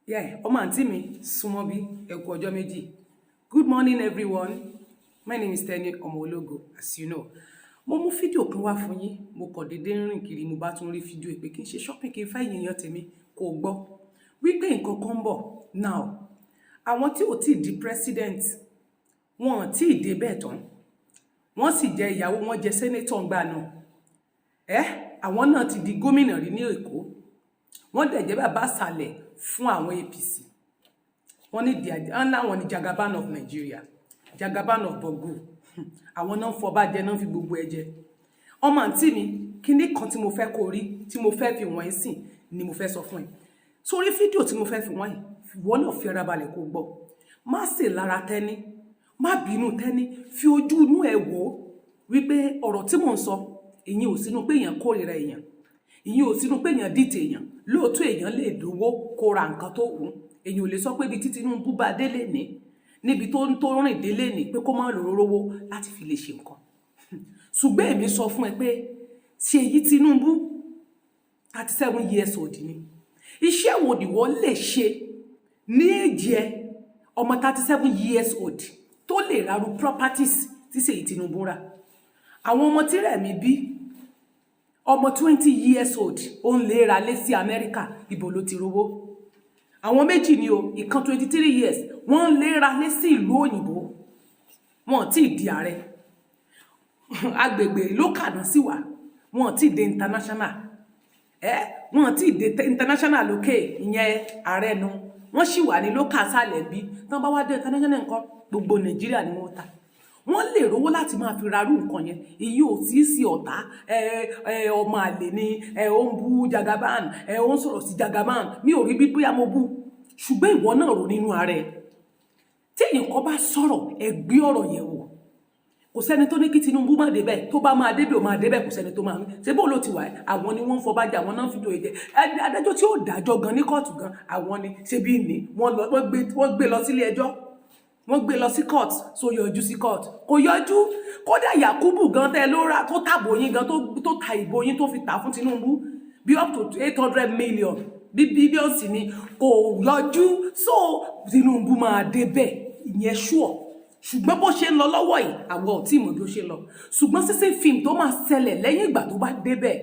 Yeah, ọmọ àǹtí mi súnmọ́ bí ẹ kú ọjọ́ méjì. Good morning everyone. My name is Teni Omologo, as you know. Mo mú fídíò kan wá fún yín, mo kàn dédé rìn kiri mo bá tún rí fídíò pé kí n ṣe shopping kí n fẹ́ èèyàn tèmi kò gbọ́. Wípé nǹkan kan ń bọ̀ now. Àwọn tí ò tí di president, wọn ò tí dé bẹ́ẹ̀ tán. Wọ́n sì jẹ́ ìyàwó wọn jẹ́ senator ńgbà náà. Àwọn náà ti di gómìnà rí ní Èkó. Wọ́n dẹ̀ jẹ́ bàbá sàlẹ̀ fún àwọn APC. Wọ́n ní láwọn ní Jagaban of Nigeria, Jagaban of Bogo. Àwọn náà fọba jẹ náà fi gbogbo ẹ jẹ. Ọmọ àǹtí mi, kíní kan tí mo fẹ́ kó rí, tí mo fẹ́ fi wọ́n sìn ni mo fẹ́ sọ fún ẹ. Sórí fídíò tí mo fẹ́ fi wọ́n yìí, wọ́n náà fi ara balẹ̀ kó gbọ́. Má ṣe lára Tẹ́ni, má bínú Tẹ́ni, fi ojú inú ẹ wò wípé ọ̀rọ̀ tí mò ń sọ, ìyẹn ò sínú pé èèyàn kórìíra èèyàn. Ìyẹn ò sínú pé èèyàn dìtẹ̀ èèyàn. Lóòótọ́ èèyàn lè dówó kó ra nǹkan tó wù. Èèyàn ò lè sọ pé ibi tí Tîñúbù bá délé ní, níbi tó rìn délé ní pé kó má lórówó láti fi lè ṣe nǹkan. Ṣùgbọ́n èmi sọ fún ẹ pé ṣèyí Tîñúbù 37 years old ni. Iṣẹ́ wo ni wọ́n lè ṣe ní èjì ẹ ọmọ 37 years old tó lè raru properties tí ṣèyí Tîñúbù rà. Àwọn ọmọ tí rẹ̀ mi bí ọmọ 20 years old ó ń lè ra lé sí Amẹ́ríkà, ibo ló ti rówó. Àwọn méjì ni o, ìkan 23 years wọ́n ń lè ra lé sí ìlú òyìnbó. Wọ́n ti di ààrẹ. Agbègbè local sí wà. Wọ́n ti dé international. Wọ́n ti dé international lókè ìyẹn ààrẹ nu. Wọ́n sì wà ní local sálẹ̀ bí. Tán bá wá dé international nǹkan gbogbo Nàìjíríà ni wọ́n ta. Wọ́n lè rówó láti máa fi rarú nǹkan yẹn. Èyí ò sí ọ̀tá ọmọ àlè ni ó ń bú Jagaban, ó ń sọ̀rọ̀ sí Jagaban. Mi ò rí bí bóyá mo bú. Ṣùgbọ́n ìwọ náà rò nínú ara ẹ. Tí èèyàn kan bá sọ̀rọ̀ ẹ gbé ọ̀rọ̀ yẹn wò. Kò sẹ́ni tó ní kí Tîñúbù má débẹ̀, tó bá máa débẹ̀ ó máa débẹ̀, kò sẹ́ni tó máa ní. Ṣé bó ló ti wà ẹ́? Àwọn ni wọ́n ń fọba jà, àwọn náà ń fìdó ẹ̀jẹ̀. Adájọ́ tí ó dájọ́ gan ní kóòtù gan, àwọn ni ṣe bí ní wọ́n gbé lọ sílé ẹjọ́. Wọ́n gbé lọ sí court, so yọjú sí court. Kò yọjú. Kódà Yakubu gan tẹ́ ló rà tó tàbò yín gan tó ta ìbò yín tó fi tà fún Tîñúbù bí up to 800 million bí billions ni kò yọjú. So Tîñúbù máa débẹ̀ ìyẹn sure. Ṣùgbọ́n bó ṣe ń lọ lọ́wọ́ yìí àwọn ò tí mọ̀ bí ó ṣe lọ. Ṣùgbọ́n sísè fíìmù tó máa ṣẹlẹ̀ lẹ́yìn ìgbà tó bá débẹ̀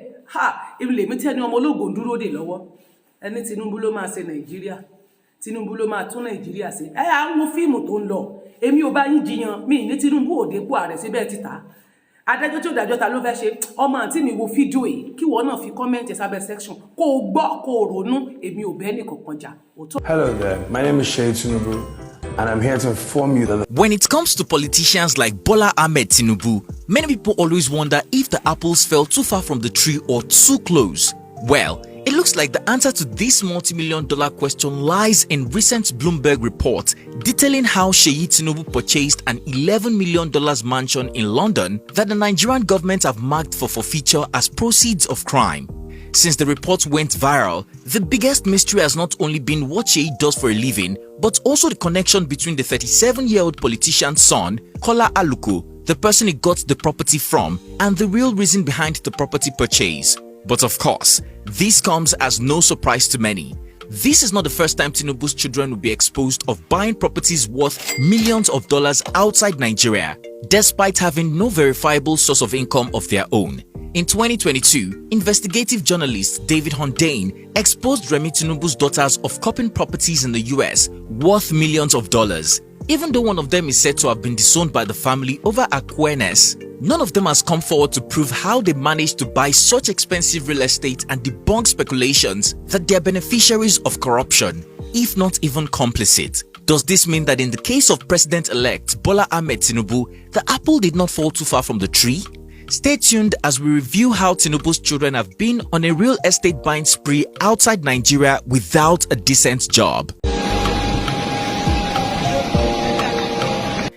ilé mi Tẹ́ni Omologo ń dúró dè lọ́wọ́. Ẹni Tîñúbù ló máa ṣe Nàìjíríà. Tîñúbù ló máa tún Nàìjíríà ṣe. Àwọn fíìmù tó ń lọ. Èmi ò bá yín jiyàn, mi ní Tîñúbù ò dépò ààrẹ síbẹ̀ títà. Adájọ́ tí ó dájọ́ ta ló fẹ́ ṣe. Ọmọ àǹtí mi wo fídíò yìí kí wọ́n náà fi kọ́mẹ́ǹtì sábẹ́ section. Kó o gbọ́ kó o ronú, èmi ò bẹ́ẹ̀ nìkan kan jà. Hello there, my name is Tîñúbü, and I'm here to inform you that when it comes to politicians like Bola Ahmed Tinubu, many people always wonder if the apples fell too far from the tree or too close. Well, it looks like the answer to this multi-million-dollar question lies in recent Bloomberg report detailing how Sseyi Tîñúbù purchased an $11 million mansion in London that the Nigerian government have marked for forfeiture as proceeds of crime. Since the report went viral, the biggest mystery has not only been what Sseyi does for a living, but also the connection between the 37-year-old politician's son, Kola Aluko, the person he got the property from, and the real reason behind the property purchase. But of course, this comes as no surprise to many. This is not the first time Tîñúbù's children will be exposed of buying properties worth millions of dollars outside Nigeria, despite having no verifiable source of income of their own. In 2022, investigative journalist David Hundane exposed Remi Tîñúbù's daughters of copying properties in the US worth millions of dollars. Even though one of them is said to have been disowned by the family over awareness, none of them has come forward to prove how they managed to buy such expensive real estate and debunk speculations that they are beneficiaries of corruption, if not even complicit. Does this mean that in the case of President-elect Bola Ahmed Tinubu, the apple did not fall too far from the tree? Stay tuned as we review how Tinubu's children have been on a real estate buying spree outside Nigeria without a decent job.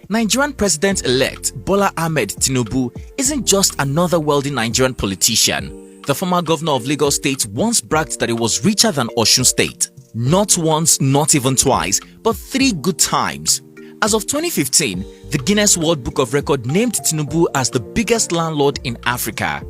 Nigerian President-elect Bola Ahmed Tinubu isn't just another wealthy Nigerian politician. The former governor of Lagos State once bragged that he was richer than Osun State. Not once, not even twice, but 3 good times. As of 2015, the Guinness World Book of Record named Tinubu as the biggest landlord in Africa.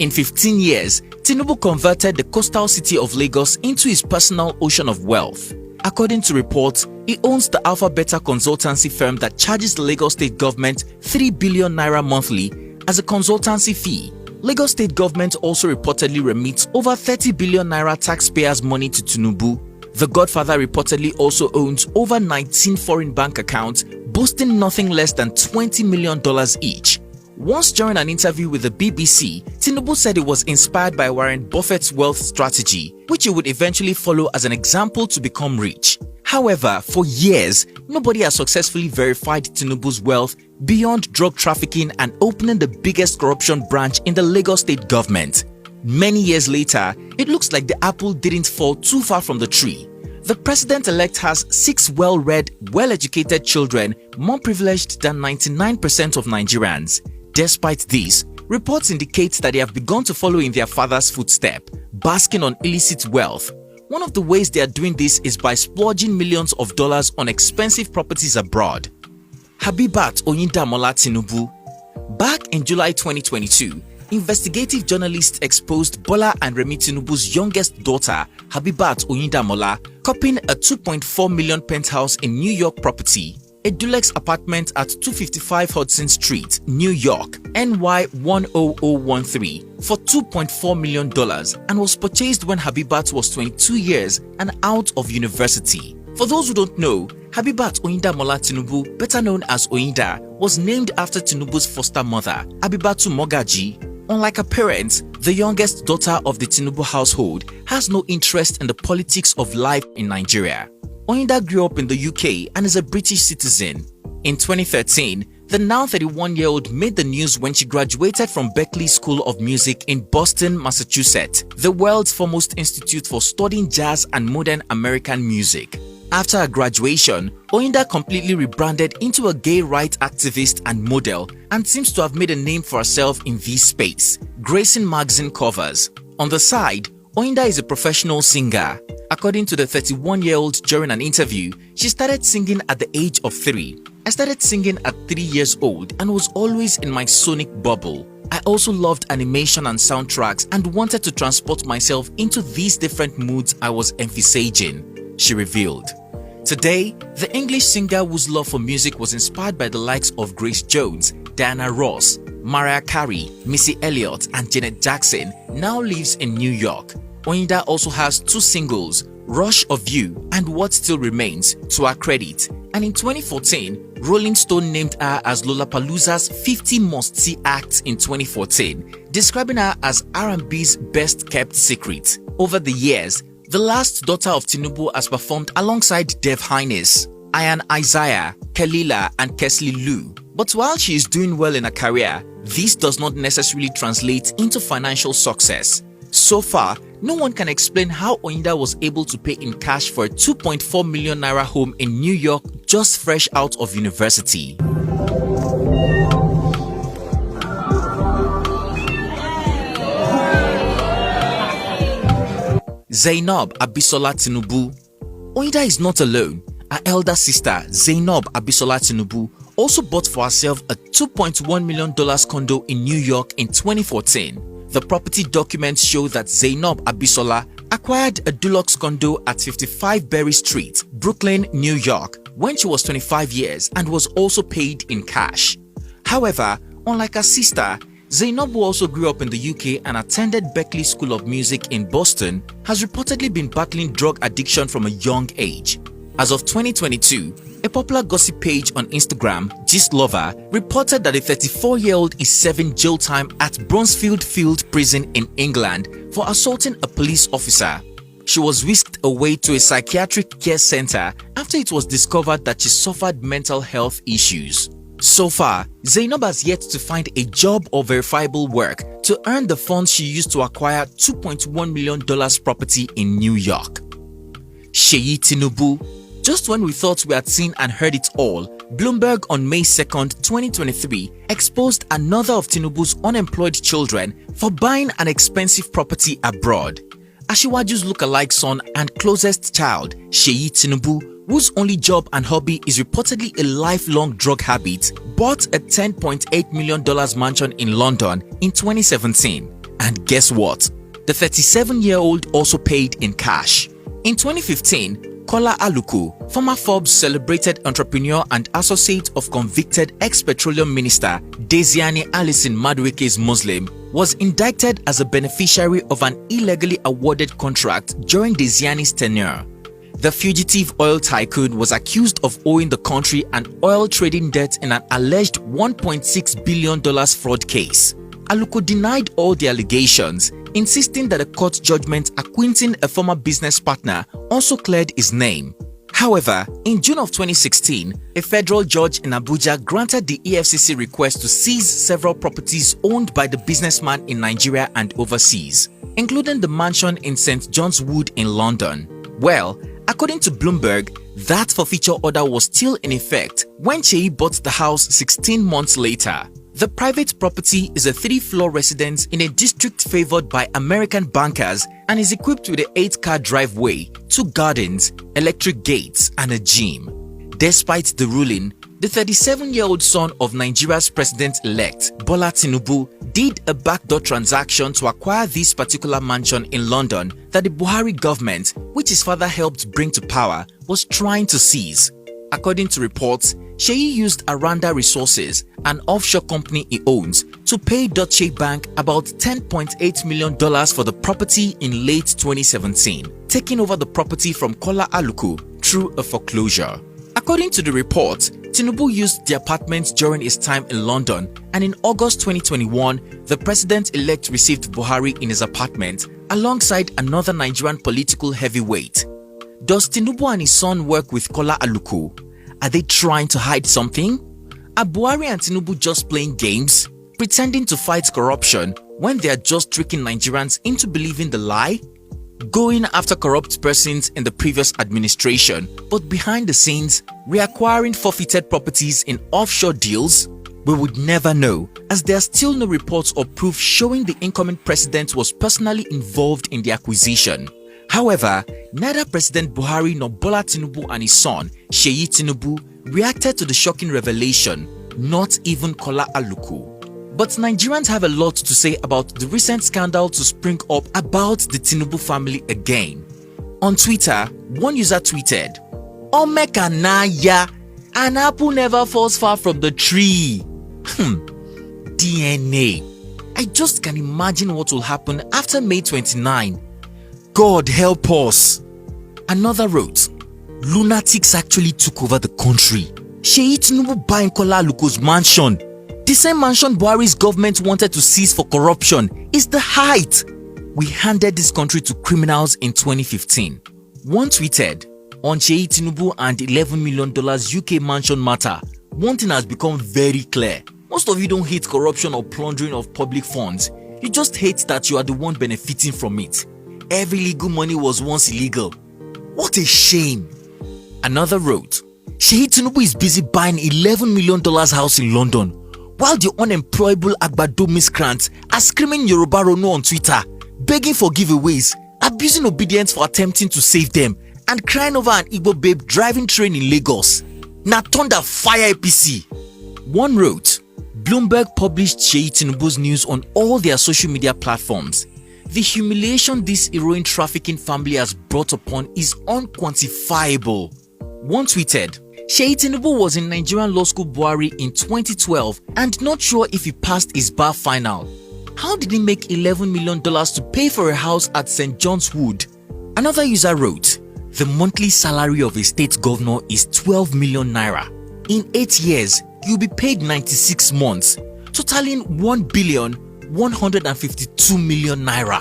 In 15 years, Tinubu converted the coastal city of Lagos into his personal ocean of wealth. According to reports, he owns the Alpha Beta consultancy firm that charges the Lagos State government 3 billion naira monthly as a consultancy fee. Lagos State government also reportedly remits over 30 billion naira taxpayers' money to Tîñúbü. The Godfather reportedly also owns over 19 foreign bank accounts, boasting nothing less than $20 million each. Once during an interview with the BBC, Tîñúbü said he was inspired by Warren Buffett's wealth strategy, which he would eventually follow as an example to become rich. However, for years, nobody has successfully verified Tîñúbü's wealth beyond drug trafficking and opening the biggest corruption branch in the Lagos State government. Many years later, it looks like the apple didn't fall too far from the tree. The president-elect has 6 well-read, well-educated children, more privileged than 99% of Nigerians. Despite this, reports indicate that they have begun to follow in their father's footsteps, basking on illicit wealth. One of the ways they are doing this is by splurging millions of dollars on expensive properties abroad. Habibat Oyindamola Tîñúbü. Back in July 2022, investigative journalists exposed Bola and Remi Tîñúbü's youngest daughter, Habibat Oyindamola, copying a 2.4 million penthouse in New York property, a duplex apartment at 255 Hudson Street, New York, NY 10013 for $2.4 million and was purchased when Habibat was 22 years and out of university. For those who don't know, Habibat Oyindamola Tîñúbü, better known as Oyinda, was named after Tîñúbü's foster mother, Abibatu Mogaji. Unlike her parents, the youngest daughter of the Tîñúbü household has no interest in the politics of life in Nigeria. Oyinda grew up in the UK and is a British citizen. In 2013, the now 31-year-old made the news when she graduated from Berklee School of Music in Boston, Massachusetts, the world's foremost institute for studying jazz and modern American music. After her graduation, Oyinda completely rebranded into a gay rights activist and model and seems to have made a name for herself in this space, gracing magazine covers. On the side, Oyinda is a professional singer. According to the 31-year-old during an interview, she started singing at the age of 3. I started singing at 3 years old and was always in my sonic bubble. I also loved animation and soundtracks and wanted to transport myself into these different moods I was envisaging, she revealed. Today, the English singer whose love for music was inspired by the likes of Grace Jones, Diana Ross, Mariah Carey, Missy Elliott and Janet Jackson now lives in New York. Oyinda also has 2 singles, Rush of You and What Still Remains, to her credit, and in 2014, Rolling Stone named her as Lollapalooza's 50 must-see acts in 2014, describing her as R&B's best-kept secret. Over the years, the last daughter of Tîñúbü has performed alongside Dev Highness, Ian Isaiah, Kelila and Kesley Lou. But while she is doing well in her career, this does not necessarily translate into financial success. So far, no one can explain how Oyinda was able to pay in cash for a 2.4 million naira home in New York just fresh out of university. Zainab Abisola Tîñúbü. Oyinda is not alone. Her elder sister, Zainab Abisola Tîñúbü, also bought for herself a $2.1 million condo in New York in 2014. The property documents show that Zainab Abisola acquired a deluxe condo at 55 Berry Street, Brooklyn, New York, when she was 25 years and was also paid in cash. However, unlike her sister, Zainab, who also grew up in the UK and attended Berklee School of Music in Boston, has reportedly been battling drug addiction from a young age. As of 2022, a popular gossip page on Instagram, Gist Lover, reported that a 34-year-old is serving jail time at Bronzefield Field Prison in England for assaulting a police officer. She was whisked away to a psychiatric care center after it was discovered that she suffered mental health issues. So far, Zainab has yet to find a job or verifiable work to earn the funds she used to acquire $2.1 million property in New York. sseyi Tîñúbü. Just when we thought we had seen and heard it all, Bloomberg on May 2nd, 2023 exposed another of Tîñúbü's unemployed children for buying an expensive property abroad. Asiwaju's lookalike son and closest child, sseyi Tîñúbü, whose only job and hobby is reportedly a lifelong drug habit, bought a $10.8 million mansion in London in 2017. And guess what? The 37-year-old also paid in cash. In 2015, Kola Aluko, former Forbes celebrated entrepreneur and associate of convicted ex-petroleum minister Desiani Alison Madueke's Muslim, was indicted as a beneficiary of an illegally awarded contract during Desiani's tenure. The fugitive oil tycoon was accused of owing the country an oil trading debt in an alleged $1.6 billion fraud case. Aluko denied all the allegations, insisting that a court judgment acquitting a former business partner also cleared his name. However, in June of 2016, a federal judge in Abuja granted the EFCC request to seize several properties owned by the businessman in Nigeria and overseas, including the mansion in St. John's Wood in London. Well, according to Bloomberg, that forfeiture order was still in effect when sseyi bought the house 16 months later. The private property is a 3-floor residence in a district favored by American bankers and is equipped with an 8-car driveway, 2 gardens, electric gates, and a gym. Despite the ruling, the 37-year-old son of Nigeria's president-elect, Bola Tîñúbü, did a backdoor transaction to acquire this particular mansion in London that the Buhari government, which his father helped bring to power, was trying to seize. According to reports, sseyi used Aranda Resources, an offshore company he owns, to pay Deutsche Bank about $10.8 million for the property in late 2017, taking over the property from Kola Aluko through a foreclosure. According to the report, Tîñúbü used the apartment during his time in London, and in August 2021, the president-elect received Buhari in his apartment alongside another Nigerian political heavyweight. Does Tîñúbü and his son work with Kola Aluko? Are they trying to hide something? Are Buhari and Tîñúbü just playing games, pretending to fight corruption when they are just tricking Nigerians into believing the lie? Going after corrupt persons in the previous administration, but behind the scenes, reacquiring forfeited properties in offshore deals? We would never know, as there are still no reports or proof showing the incoming president was personally involved in the acquisition. However, neither President Buhari nor Bola Tîñúbü and his son, Sseyi Tîñúbü, reacted to the shocking revelation, not even Kola Aluko. But Nigerians have a lot to say about the recent scandal to spring up about the Tîñúbü family again. On Twitter, one user tweeted, "Omekanaya, an apple never falls far from the tree." DNA. I just can imagine what will happen after May 29. God help us. Another wrote, "Lunatics actually took over the country. Sseyi Tîñúbü buying Kola Aluko's mansion. The same mansion Buhari's government wanted to seize for corruption is the height. We handed this country to criminals in 2015. One tweeted, "On Sseyi Tîñúbü and $11 million UK mansion matter, one thing has become very clear. Most of you don't hate corruption or plundering of public funds. You just hate that you are the one benefiting from it. Every legal money was once illegal. What a shame." Another wrote, "Sseyi Tîñúbü is busy buying $11 million house in London, while the unemployable Agbado miscreants are screaming Yoruba Rono on Twitter, begging for giveaways, abusing obedience for attempting to save them, and crying over an Igbo babe driving train in Lagos. Na thunder fire APC." One wrote, "Bloomberg published Sseyi Tîñúbü's news on all their social media platforms. The humiliation this heroin trafficking family has brought upon is unquantifiable." One tweeted, "Sseyi Tîñúbü was in Nigerian Law School Buhari in 2012 and not sure if he passed his bar final. How did he make $11 million to pay for a house at St. John's Wood?" Another user wrote, "The monthly salary of a state governor is 12 million naira. In 8 years, you'll be paid 96 months, totaling 1,152 million naira.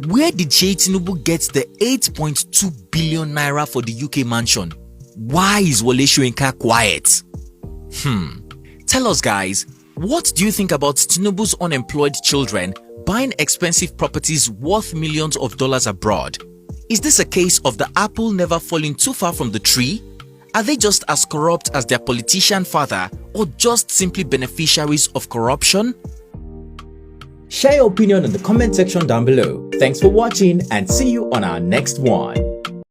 Where did Sseyi Tîñúbü get the 8.2 billion naira for the UK mansion? Why is Wole Soyinka quiet?" Tell us guys, what do you think about Tîñúbü's unemployed children buying expensive properties worth millions of dollars abroad? Is this a case of the apple never falling too far from the tree? Are they just as corrupt as their politician father, or just simply beneficiaries of corruption? Share your opinion in the comment section down below. Thanks for watching and see you on our next one.